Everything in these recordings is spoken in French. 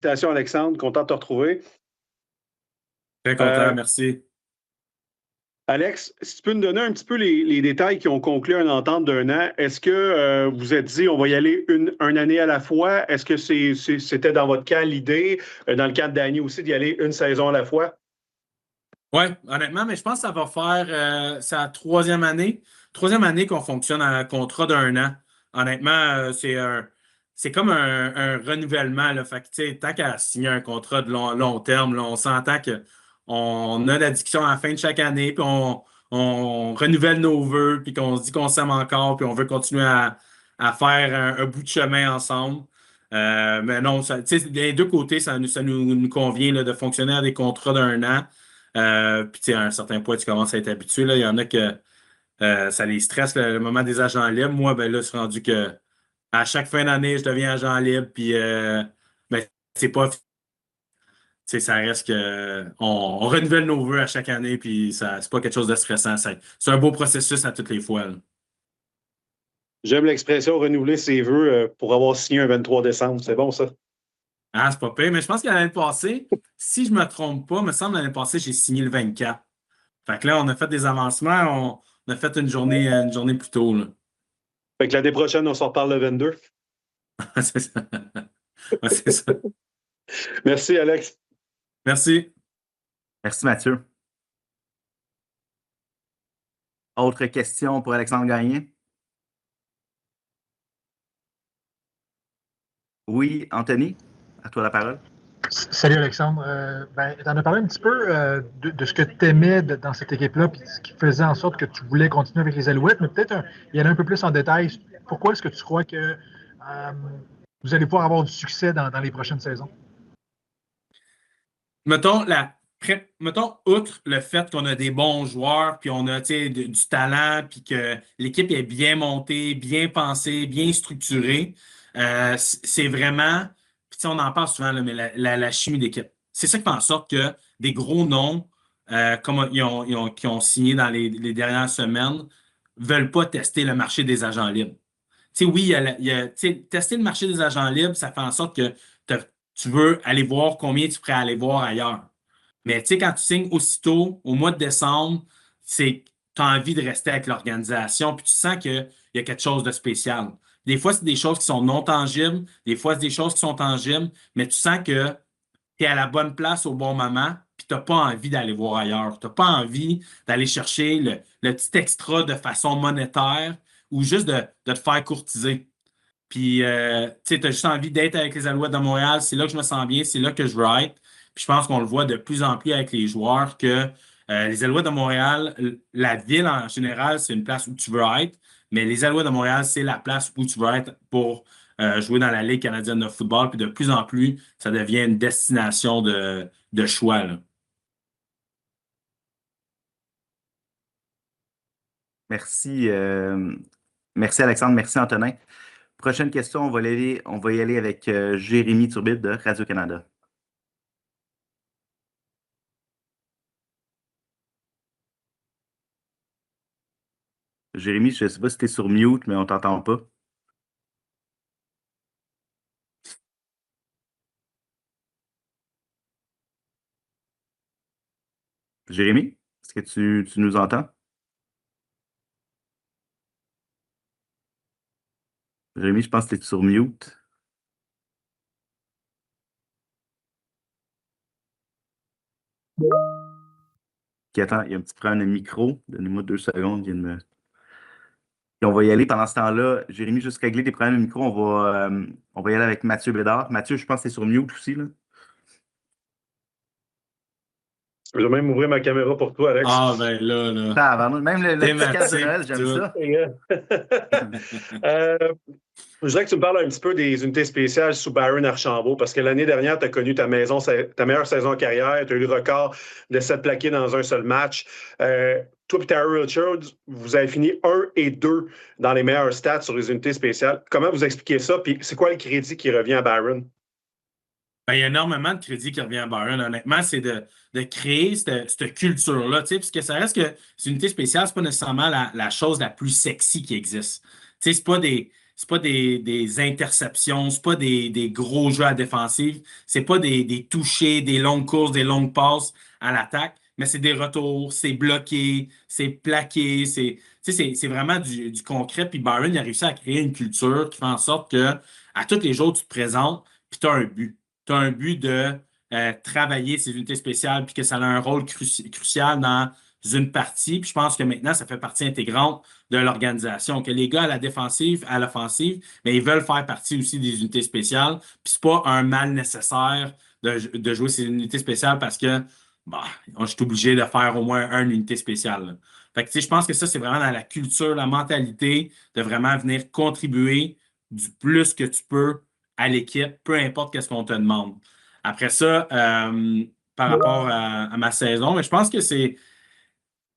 Félicitations, Alexandre. Content de te retrouver. Très content, merci. Alex, si tu peux nous donner un petit peu les détails qui ont conclu une entente d'1 an, est-ce que vous êtes dit on va y aller une année à la fois? Est-ce que c'était dans votre cas l'idée, dans le cas de Danny aussi, d'y aller une saison à la fois? Oui, honnêtement, mais je pense que ça va faire sa troisième année. Troisième année qu'on fonctionne à un contrat d'1 an. Honnêtement, c'est comme un renouvellement. Là. Fait que, tu sais, tant qu'à signer un contrat de long terme, là, on s'entend qu'on a l'addiction à la fin de chaque année, puis on renouvelle nos vœux, puis qu'on se dit qu'on s'aime encore, puis on veut continuer à faire un bout de chemin ensemble. Mais non, des deux côtés, ça nous convient là, de fonctionner à des contrats d'1 an. Puis, tu sais, à un certain point, tu commences à être habitué. Là. Il y en a que ça les stresse le moment des agents libres. Moi, ben là, c'est rendu que à chaque fin d'année, je deviens agent libre. Puis, ben, c'est pas. Tu sais, ça reste que. On renouvelle nos vœux à chaque année. Puis, c'est pas quelque chose de stressant. C'est un beau processus à toutes les fois. Là. J'aime l'expression renouveler ses vœux pour avoir signé un 23 décembre. C'est bon, ça? Ah, c'est pas pire. Mais je pense que l'année passée, si je me trompe pas, me semble l'année passée, j'ai signé le 24. Fait que là, on a fait des avancements. On a fait une journée plus tôt. Là. Fait que l'année prochaine, on s'en reparle le 22. C'est ça. Ouais, c'est ça. Merci, Alex. Merci. Merci, Mathieu. Autre question pour Alexandre Gagné? Oui, Anthony, à toi la parole. Salut Alexandre. Tu en as parlé un petit peu de ce que tu aimais dans cette équipe-là, puis ce qui faisait en sorte que tu voulais continuer avec les Alouettes, mais peut-être y aller un peu plus en détail. Pourquoi est-ce que tu crois que vous allez pouvoir avoir du succès dans les prochaines saisons? Mettons, outre le fait qu'on a des bons joueurs, puis on a du talent, puis que l'équipe est bien montée, bien pensée, bien structurée, c'est vraiment, puis on en parle souvent, là, mais la chimie d'équipe. C'est ça qui fait en sorte que des gros noms, comme qui ont signé dans les dernières semaines, veulent pas tester le marché des agents libres. Oui, tester le marché des agents libres, ça fait en sorte que tu veux aller voir combien tu pourrais aller voir ailleurs. Mais quand tu signes aussitôt, au mois de décembre, tu as envie de rester avec l'organisation, puis tu sens qu'il y a quelque chose de spécial. Des fois, c'est des choses qui sont non tangibles, des fois, c'est des choses qui sont tangibles, mais tu sens que tu es à la bonne place au bon moment, puis tu n'as pas envie d'aller voir ailleurs. Tu n'as pas envie d'aller chercher le petit extra de façon monétaire ou juste de te faire courtiser. Puis, tu as juste envie d'être avec les Alouettes de Montréal. C'est là que je me sens bien, c'est là que je veux être. Puis, je pense qu'on le voit de plus en plus avec les joueurs que les Alouettes de Montréal, la ville en général, c'est une place où tu veux être. Mais les Alouettes de Montréal, c'est la place où tu veux être pour jouer dans la Ligue canadienne de football. Puis, de plus en plus, ça devient une destination de choix. Là. Merci, merci Alexandre, merci Antonin. Prochaine question, on va y aller avec Jérémy Turbide de Radio-Canada. Jérémy, je ne sais pas si tu es sur mute, mais on ne t'entend pas. Jérémy, est-ce que tu nous entends? Jérémy, je pense que tu es sur mute. Okay, attends, il y a un petit problème de micro. Donnez-moi 2 secondes. Puis on va y aller pendant ce temps-là. Jérémy, juste régler tes problèmes de micro. On va y aller avec Mathieu Bédard. Mathieu, je pense que tu es sur mute aussi. Là. Je vais même ouvrir ma caméra pour toi, Alex. Ah, ben là. Même le petit casse de Noël, j'aime ça. Je voudrais que tu me parles un petit peu des unités spéciales sous Byron Archambault, parce que l'année dernière, tu as connu ta meilleure saison en carrière, tu as eu le record de 7 plaqués dans un seul match. Toi et Terry Richards, vous avez fini 1 et 2 dans les meilleurs stats sur les unités spéciales. Comment vous expliquez ça? Puis c'est quoi le crédit qui revient à Byron? Ben, il y a énormément de crédit qui revient à Byron. Honnêtement, c'est de créer cette culture-là. Puisque ça reste que les unités spéciales, c'est pas nécessairement la chose la plus sexy qui existe. C'est pas pas des interceptions, c'est pas des gros jeux à défensive, c'est pas des touchés, des longues courses, des longues passes à l'attaque, mais c'est des retours, c'est bloqué, c'est plaqué, c'est vraiment du concret. Puis Byron, il a réussi à créer une culture qui fait en sorte que à tous les jours, tu te présentes, puis tu as un but. Tu as un but de travailler ces unités spéciales, puis que ça a un rôle crucial dans une partie. Puis je pense que maintenant, ça fait partie intégrante de l'organisation. Que les gars à la défensive, à l'offensive, mais ils veulent faire partie aussi des unités spéciales. Puis c'est pas un mal nécessaire de jouer ces unités spéciales parce que bah, je suis obligé de faire au moins une unité spéciale. Là. Fait que, tu sais, je pense que ça, c'est vraiment dans la culture, la mentalité de vraiment venir contribuer du plus que tu peux à l'équipe, peu importe qu'est-ce qu'on te demande. Après ça, par rapport à ma saison, mais je pense que c'est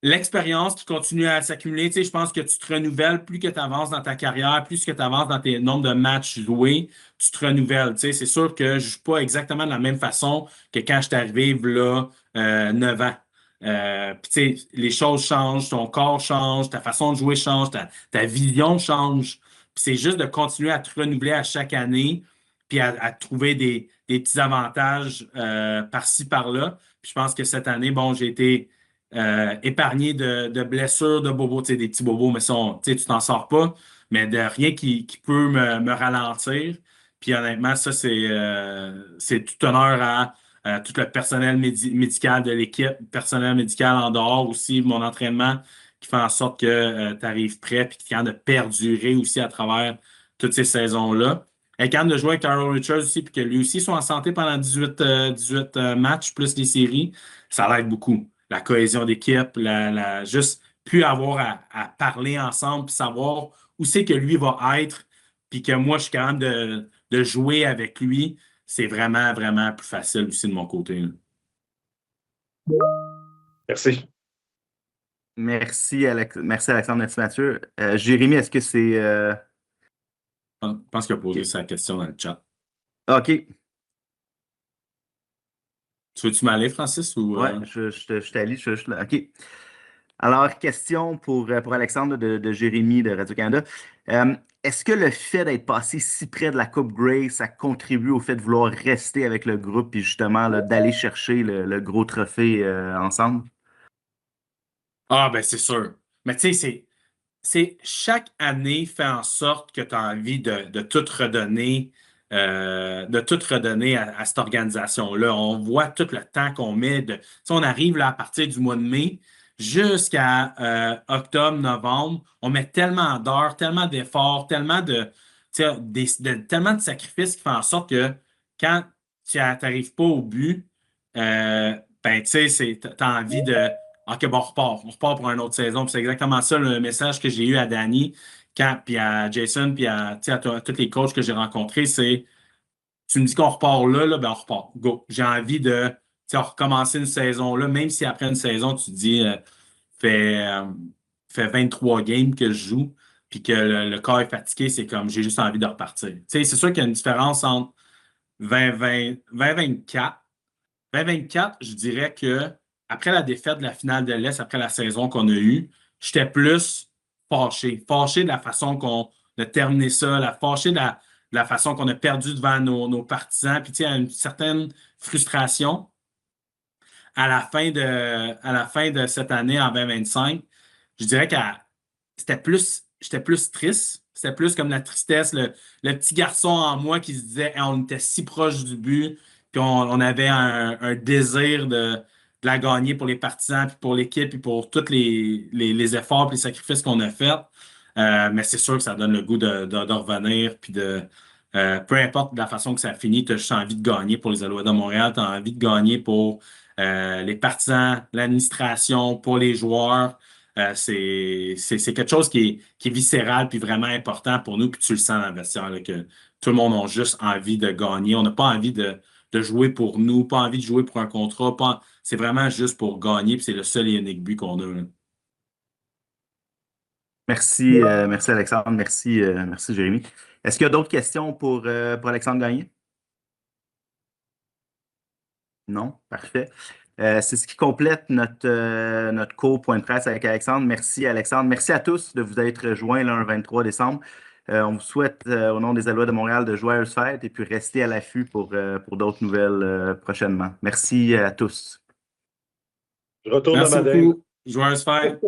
l'expérience qui continue à s'accumuler. Tu sais, je pense que tu te renouvelles plus que tu avances dans ta carrière, plus que tu avances dans tes nombres de matchs joués, tu te renouvelles. Tu sais, c'est sûr que je ne joue pas exactement de la même façon que quand je suis arrivé là, 9 ans. Puis tu sais, les choses changent, ton corps change, ta façon de jouer change, ta vision change. Puis c'est juste de continuer à te renouveler à chaque année, puis à trouver des petits avantages par-ci, par-là. Puis je pense que cette année, bon, j'ai été épargné de blessures, de bobos, tu sais, des petits bobos, mais tu t'en sors pas, mais de rien qui peut me ralentir. Puis honnêtement, ça, c'est tout honneur à tout le personnel médical de l'équipe, personnel médical en dehors aussi, mon entraînement qui fait en sorte que tu arrives prêt puis qui est capable de perdurer aussi à travers toutes ces saisons-là. Et quand de jouer avec Tyrell Richards aussi, puis que lui aussi soit en santé pendant 18 matchs plus les séries, ça l'aide beaucoup. La cohésion d'équipe, juste plus avoir à parler ensemble, puis savoir où c'est que lui va être, puis que moi, je suis capable de jouer avec lui, c'est vraiment, vraiment plus facile aussi de mon côté. Là. Merci. Merci, merci Alexandre, merci Mathieu. Jérémy, est-ce que c'est. Je pense qu'il a posé sa question dans le chat. OK. Tu veux-tu m'aller, Francis? Ou, Ouais, je t'allie, OK. Alors, question pour Alexandre de Jérémy de Radio-Canada. Est-ce que le fait d'être passé si près de la Coupe Grey, ça contribue au fait de vouloir rester avec le groupe et justement d'aller chercher le gros trophée ensemble? Ah, ben c'est sûr. Mais tu sais, c'est chaque année fait en sorte que tu as envie de tout redonner, à cette organisation-là. On voit tout le temps qu'on met tu sais, on arrive là à partir du mois de mai jusqu'à octobre, novembre. On met tellement d'heures, tellement d'efforts, tellement tu sais, tellement de sacrifices qui font en sorte que quand tu n'arrives pas au but, ben tu sais, tu as envie de OK, bon, on repart pour une autre saison. Puis c'est exactement ça le message que j'ai eu à Danny, puis à Jason, puis tu sais, à tous les coachs que j'ai rencontrés, c'est tu me dis qu'on repart là, ben on repart. Go. J'ai envie de tu sais, recommencer une saison là, même si après une saison, tu te dis fait, euh, fait 23 games que je joue, puis que le corps est fatigué, c'est comme j'ai juste envie de repartir. Tu sais, c'est sûr qu'il y a une différence entre 2024. 2024, je dirais que après la défaite de la finale de l'Est, après la saison qu'on a eue, j'étais plus fâché. Fâché de la façon qu'on a terminé ça, fâché de la façon qu'on a perdu devant nos partisans. Puis, tu sais, une certaine frustration à la fin de cette année en 2025. Je dirais que j'étais plus triste. C'était plus comme la tristesse, le petit garçon en moi qui se disait, hey, on était si proche du but, puis on avait un désir de la gagner pour les partisans, puis pour l'équipe, puis pour tous les efforts, puis les sacrifices qu'on a faits. Mais c'est sûr que ça donne le goût de revenir, puis peu importe la façon que ça finit, tu as juste envie de gagner pour les Alouettes de Montréal, tu as envie de gagner pour les partisans, l'administration, pour les joueurs. C'est quelque chose qui est viscéral puis vraiment important pour nous, puis tu le sens dans le vestiaire, là, que tout le monde a juste envie de gagner. On n'a pas envie de jouer pour nous, pas envie de jouer pour un contrat. C'est vraiment juste pour gagner, puis c'est le seul et unique but qu'on a. Là. Merci, merci Alexandre, merci Jérémy. Est-ce qu'il y a d'autres questions pour Alexandre Gagné? Non? Parfait. C'est ce qui complète notre court point de presse avec Alexandre. Merci Alexandre. Merci à tous de vous être rejoints là, le 23 décembre. On vous souhaite, au nom des Alouettes de Montréal, de joyeuses fêtes et puis restez à l'affût pour d'autres nouvelles prochainement. Merci à tous. Je retourne Merci à Madeleine. beaucoup. Joyeuse fête.